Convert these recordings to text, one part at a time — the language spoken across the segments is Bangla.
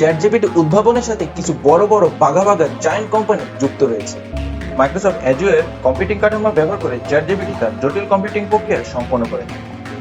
চ্যাটজিপিটি উদ্ভাবনের সাথে কিছু বড় বড় বাঘা জায়ান্ট কোম্পানি যুক্ত রয়েছে। মাইক্রোসফট অ্যাজুরের কম্পিউটিং কাঠামো ব্যবহার করে চ্যাটজিপিটি তার জটিল কম্পিউটিং প্রক্রিয়া সম্পন্ন করে।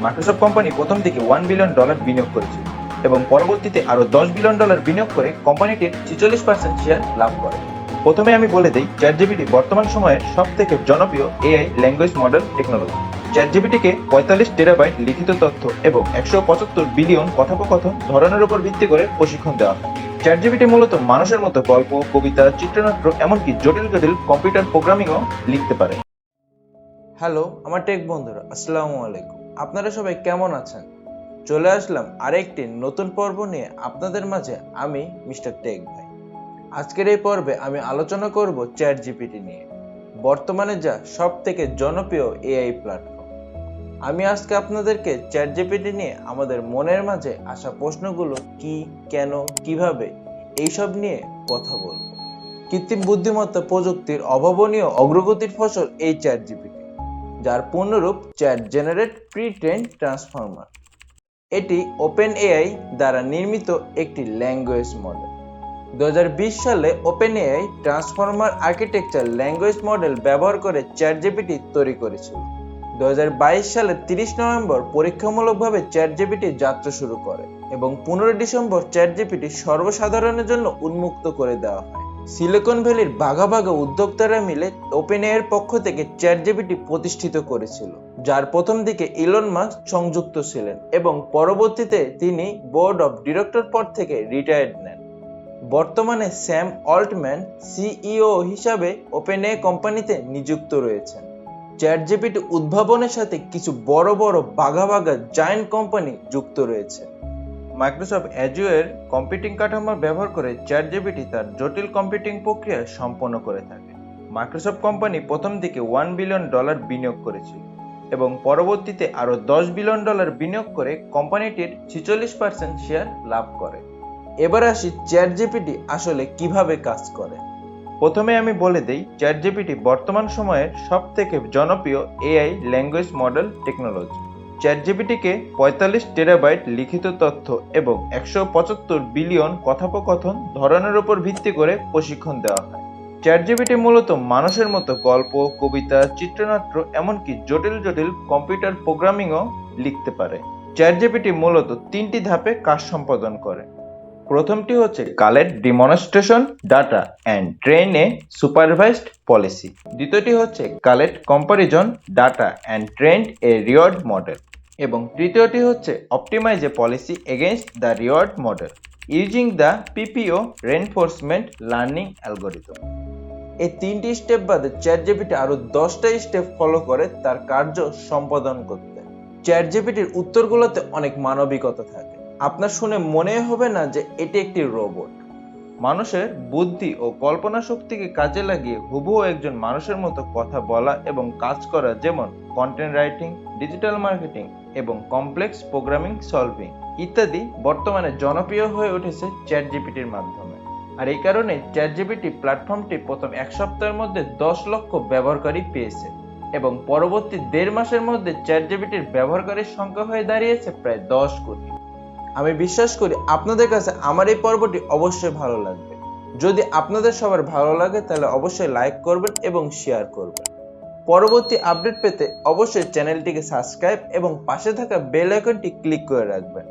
মাইক্রোসফট কোম্পানি প্রথম দিকে $1 বিলিয়ন বিনিয়োগ করেছিল এবং পরবর্তীতে আরো $10 বিলিয়ন বিনিয়োগ করে কোম্পানিটির 46% শেয়ার লাভ করে। প্রথমে আমি বলে দেই, চ্যাটজিপিটি বর্তমান সময়ের সব থেকে জনপ্রিয় এআই ল্যাঙ্গুয়েজ মডেল টেকনোলজি। চ্যাটজিপিটিকে 45 টেরাবাইট লিখিত তথ্য এবং 175 বিলিয়ন কথোপকথন ধরনের উপর ভিত্তি করে প্রশিক্ষণ দেওয়া হয়। চ্যাটজিপিটি মূলত মানুষের মতো গল্প, কবিতা, চিত্রনাট্য এমনকি জটিল জটিল কম্পিউটার প্রোগ্রামিংও লিখতে পারে। হ্যালো আমার টেক বন্ধুরা, আসসালামু আলাইকুম। আপনারা সবাই কেমন আছেন? চলে আসলাম আরেকটি নতুন পর্ব নিয়ে আপনাদের মাঝে। আমি মিস্টার টেক ভাই। আজকের এই পর্বে আমি আলোচনা করব চ্যাট জিপিটি নিয়ে, বর্তমানে যা সব থেকে জনপ্রিয় এআই প্ল্যাটফর্ম। আমি আজকে আপনাদেরকে চ্যাট জিপিটি নিয়ে আমাদের মনের মাঝে আসা প্রশ্নগুলো কি, কেন, কিভাবে এইসব নিয়ে কথা বলবো। কৃত্রিম বুদ্ধিমত্তা প্রযুক্তির অভাবনীয় অগ্রগতির ফসল এই চ্যাট জিপিটি, যার পূর্ণরূপ চ্যাট জেনারেট প্রি-ট্রেন্ড ট্রান্সফর্মার। এটি OpenAI দ্বারা নির্মিত একটি ল্যাঙ্গুয়েজ মডেল। 2020 সালে OpenAI transformer architecture language model ব্যবহার করে চ্যাটজিপিটি তৈরি করেছিল। 2022 সালের 30 নভেম্বর পরীক্ষামূলকভাবে চ্যাটজিপিটি যাত্রা শুরু করে এবং 15 ডিসেম্বর চ্যাটজিপিটি সর্বসাধারণের জন্য উন্মুক্ত করে দেওয়া হয়। সিলিকন ভ্যালির বাঘা উদ্যোক্তারা মিলে OpenAI এর পক্ষ থেকে চ্যাটজিপিটি প্রতিষ্ঠিত করেছিল, যার প্রথম দিকে ইলন মাস্ক সংযুক্ত ছিলেন এবং পরবর্তীতে তিনি বোর্ড অফ ডিরেক্টর পদ থেকে রিটায়ার্ড নেন। বর্তমানে স্যাম অল্টম্যান সিইও হিসাবে OpenAI কোম্পানিতে নিযুক্ত রয়েছেন। চ্যাটজিপিটি উদ্ভাবনের সাথে কিছু বড় বাঘা জায়ান্ট কোম্পানি যুক্ত রয়েছে। মাইক্রোসফট অ্যাজুরের কম্পিউটিং কাঠামো ব্যবহার করে চ্যাটজিপিটি তার জটিল কম্পিউটিং প্রক্রিয়া সম্পন্ন করে থাকে। মাইক্রোসফট কোম্পানি প্রথম দিকে $1 বিলিয়ন বিনিয়োগ করেছিল এবং পরবর্তীতে আরো $10 বিলিয়ন বিনিয়োগ করে কোম্পানিটির 46% শেয়ার লাভ করে। এবার আসি চ্যাটজিপিটি আসলে কিভাবে কাজ করে। প্রথমে আমি বলে দেই, চ্যাটজিপিটি বর্তমান সময়ের সব থেকে জনপ্রিয় এআই ল্যাঙ্গুয়েজ মডেল টেকনোলজি। চ্যাটজিপিটিকে 45 টেরাবাইট লিখিত তথ্য এবং 175 বিলিয়ন কথোপকথন ধরনের উপর ভিত্তি করে প্রশিক্ষণ দেওয়া হয়। চ্যাটজিপিটি মূলত মানুষের মতো গল্প, কবিতা, চিত্রনাট্য এমনকি জটিল জটিল কম্পিউটার প্রোগ্রামিংও লিখতে পারে। চ্যাটজিপিটি মূলত 3টি ধাপে কাজ সম্পাদন করে। প্রথমটি হচ্ছে collect demonstration data and train a supervised policy. দ্বিতীয়টি হচ্ছে collect comparison data and train a reward model. এবং তৃতীয়টি হচ্ছে optimize a policy against the reward model using the PPO reinforcement learning algorithm. এই 3টি স্টেপ বাদে চ্যাটজিপিটি আরো 10টা স্টেপ ফলো করে তার কার্য সম্পাদন করতে। চ্যাটজিপিটির উত্তরগুলোতে অনেক মানবিকতা থাকে। আপনার শুনে মনে হবে না যে এটি একটি রোবট। মানুষের বুদ্ধি ও কল্পনা শক্তিকে কাজে লাগিয়ে হুবহু একজন মানুষের মতো কথা বলা এবং কাজ করা, যেমন কন্টেন্ট রাইটিং, ডিজিটাল মার্কেটিং এবং কমপ্লেক্স প্রোগ্রামিং সলভিং ইত্যাদি বর্তমানে জনপ্রিয় হয়ে উঠেছে চ্যাটজিপিটির মাধ্যমে। আর এই কারণে চ্যাটজিপিটি প্ল্যাটফর্মটি প্রথম 1 সপ্তাহের মধ্যে 10 লক্ষ ব্যবহারকারী পেয়েছে এবং পরবর্তী 1.5 মাসের মধ্যে চ্যাটজিপিটির ব্যবহারকারীর সংখ্যা হয়ে দাঁড়িয়েছে প্রায় 10 কোটি। আমি বিশ্বাস করি আপনাদের কাছে আমার এই পর্বটি অবশ্যই ভালো লাগবে। যদি আপনাদের সবার ভালো লাগে তাহলে অবশ্যই লাইক করবেন এবং শেয়ার করবেন। পরবর্তী আপডেট পেতে অবশ্যই চ্যানেলটিকে সাবস্ক্রাইব এবং পাশে থাকা বেল আইকনটি ক্লিক করে রাখবেন।